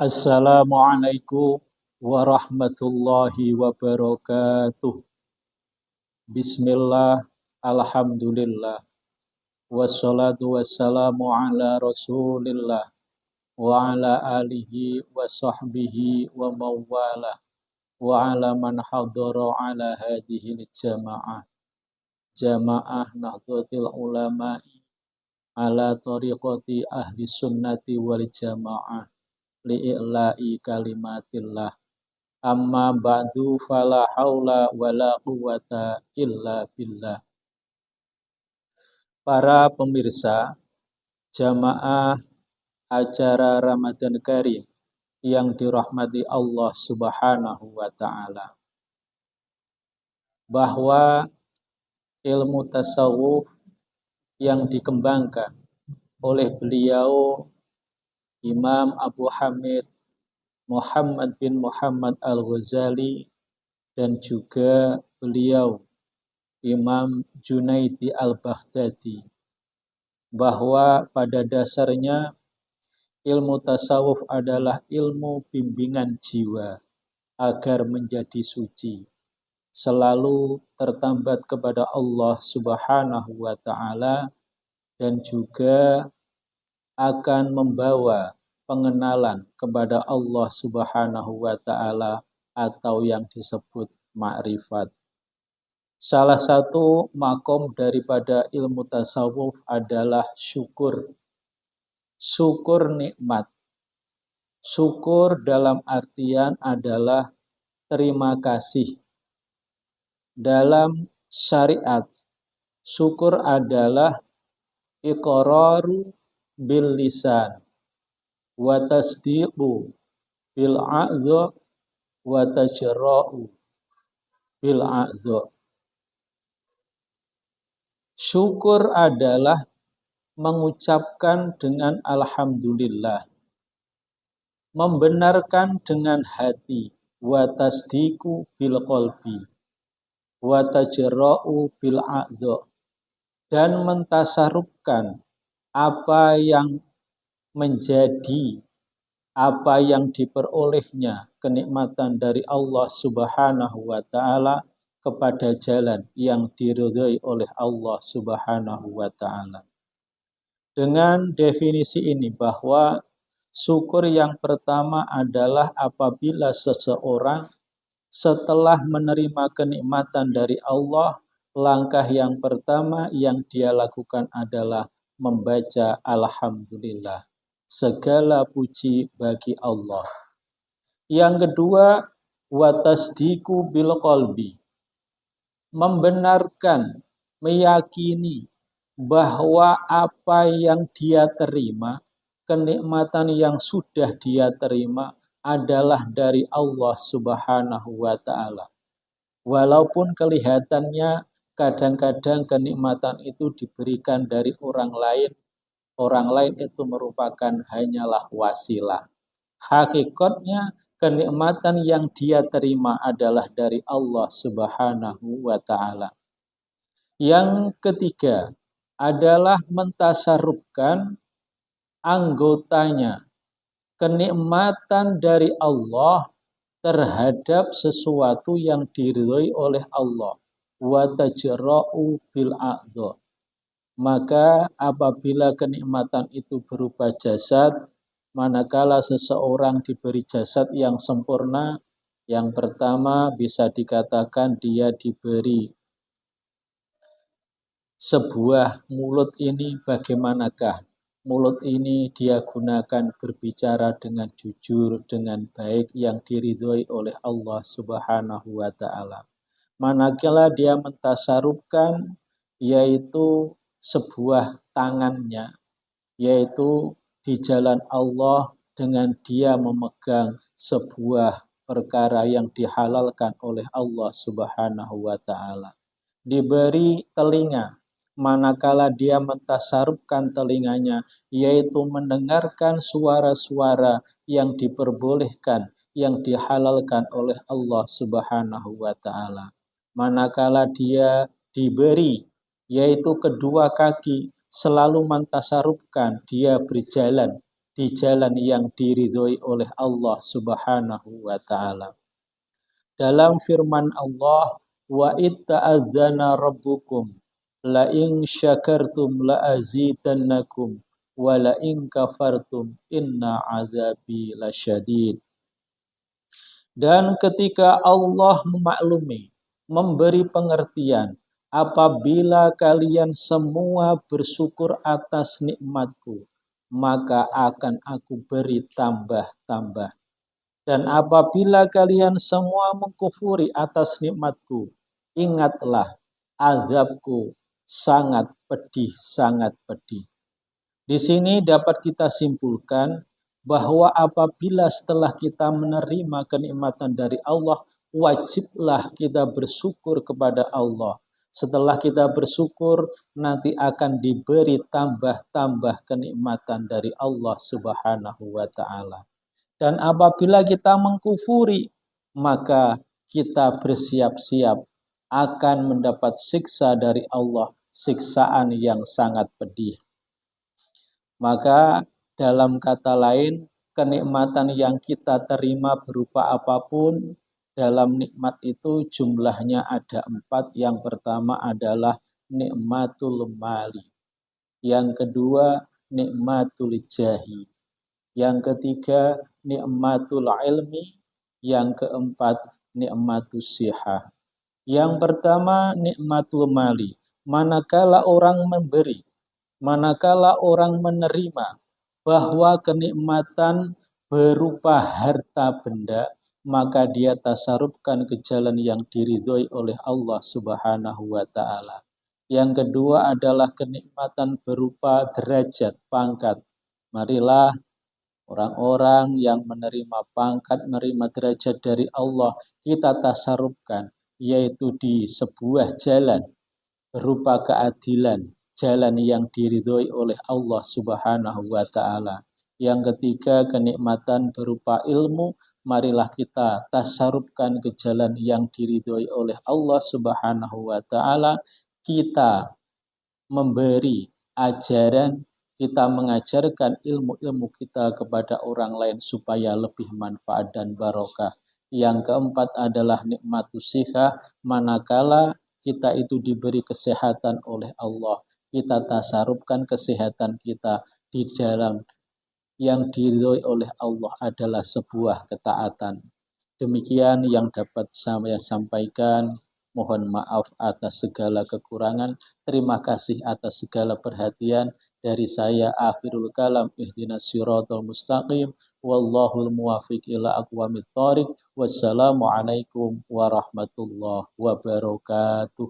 Assalamualaikum warahmatullahi wabarakatuh. Bismillah, alhamdulillah, wassalatu wassalamu ala rasulillah, wa ala alihi wa sahbihi wa mawala, wa ala man hadara ala hadihi jamaah. Jamaah Nahdlatul Ulama'i ala tariqati ahli sunnati wal jamaah li'i'la'i kalimatillah. Amma ba'du fala haula wala quwata illa billah. Para pemirsa jamaah acara Ramadan Karim yang dirahmati Allah Subhanahu wa taala, bahwa ilmu tasawuf yang dikembangkan oleh beliau Imam Abu Hamid Muhammad bin Muhammad Al-Ghazali dan juga beliau Imam Junaidi Al-Baghdadi, bahwa pada dasarnya ilmu tasawuf adalah ilmu bimbingan jiwa agar menjadi suci, selalu tertambat kepada Allah Subhanahu wa taala, dan juga akan membawa pengenalan kepada Allah Subhanahu wa taala atau yang disebut ma'rifat. Salah satu makom daripada ilmu tasawuf adalah syukur. Syukur nikmat. Syukur dalam artian adalah terima kasih. Dalam syariat, syukur adalah iqraru bil lisan wa tasdiqu bil a'dha wa tajra'u bil a'dha. Syukur adalah mengucapkan dengan alhamdulillah, membenarkan dengan hati, wa tasdiqu bil qalbi wa tajra'u bil a'dha, dan mentasarufkan apa yang menjadi, apa yang diperolehnya kenikmatan dari Allah Subhanahu wa taala kepada jalan yang diridhai oleh Allah Subhanahu wa taala. Dengan definisi ini, bahwa syukur yang pertama adalah apabila seseorang setelah menerima kenikmatan dari Allah, langkah yang pertama yang dia lakukan adalah membaca alhamdulillah. Segala puji bagi Allah. Yang kedua, wa tasdiqu bil qalbi. Membenarkan, meyakini bahwa apa yang dia terima, kenikmatan yang sudah dia terima adalah dari Allah Subhanahu wa taala. Walaupun kelihatannya kadang-kadang kenikmatan itu diberikan dari orang lain itu merupakan hanyalah wasilah. Hakikatnya kenikmatan yang dia terima adalah dari Allah Subhanahu wa taala. Yang ketiga adalah mentasarufkan anggotanya, kenikmatan dari Allah terhadap sesuatu yang diridhai oleh Allah, wa tajra'u bil a'dha. Maka apabila kenikmatan itu berupa jasad, manakala seseorang diberi jasad yang sempurna, yang pertama bisa dikatakan dia diberi sebuah mulut. Ini bagaimanakah mulut ini dia gunakan berbicara dengan jujur, dengan baik, yang diridhoi oleh Allah Subhanahu wa taala. Manakala dia mentasarufkan, yaitu sebuah tangannya, yaitu di jalan Allah dengan dia memegang sebuah perkara yang dihalalkan oleh Allah Subhanahu wa taala. Diberi telinga, manakala dia mentasarufkan telinganya, yaitu mendengarkan suara-suara yang diperbolehkan, yang dihalalkan oleh Allah Subhanahu wa taala. Manakala dia diberi, yaitu kedua kaki, selalu mentasarufkan, dia berjalan di jalan yang diridhoi oleh Allah Subhanahu wa taala. Dalam firman Allah, wa itta'adzana rabbukum la in syakartum la azidannakum wa la in kafartum inna azabi lasyadid. Dan ketika Allah memaklumi, memberi pengertian, apabila kalian semua bersyukur atas nikmatku, maka akan aku beri tambah-tambah. Dan apabila kalian semua mengkufuri atas nikmatku, ingatlah azabku sangat pedih, sangat pedih. Di sini dapat kita simpulkan bahwa apabila setelah kita menerima kenikmatan dari Allah, wajiblah kita bersyukur kepada Allah. Setelah kita bersyukur, nanti akan diberi tambah-tambah kenikmatan dari Allah Subhanahu wa taala. Dan apabila kita mengkufuri, maka kita bersiap-siap akan mendapat siksa dari Allah, siksaan yang sangat pedih. Maka dalam kata lain, kenikmatan yang kita terima berupa apapun, dalam nikmat itu jumlahnya ada 4. Yang pertama adalah nikmatul mali. Yang kedua, nikmatul jahi. Yang ketiga, nikmatul ilmi. Yang keempat, nikmatul sihah. Yang pertama, nikmatul mali. Manakala orang memberi, manakala orang menerima bahwa kenikmatan berupa harta benda, maka dia tasarrufkan ke jalan yang diridhoi oleh Allah Subhanahu wa taala. Yang kedua adalah kenikmatan berupa derajat, pangkat. Marilah orang-orang yang menerima pangkat, menerima derajat dari Allah, kita tasarrufkan, yaitu di sebuah jalan berupa keadilan, jalan yang diridhoi oleh Allah Subhanahu wa taala. Yang ketiga, kenikmatan berupa ilmu, marilah kita tasarrufkan ke jalan yang diridhoi oleh Allah Subhanahu wa taala. Kita memberi ajaran, kita mengajarkan ilmu-ilmu kita kepada orang lain supaya lebih manfaat dan barokah. Yang keempat adalah nikmatus sihah, manakala kita itu diberi kesehatan oleh Allah, kita tasarrufkan kesehatan kita di dalam yang diridhoi oleh Allah adalah sebuah ketaatan. Demikian yang dapat saya sampaikan. Mohon maaf atas segala kekurangan. Terima kasih atas segala perhatian. Dari saya akhirul kalam, ihdinas siratal mustaqim, wallahul muwafiq ila aqwamit thoriq. Wassalamualaikum warahmatullahi wabarakatuh.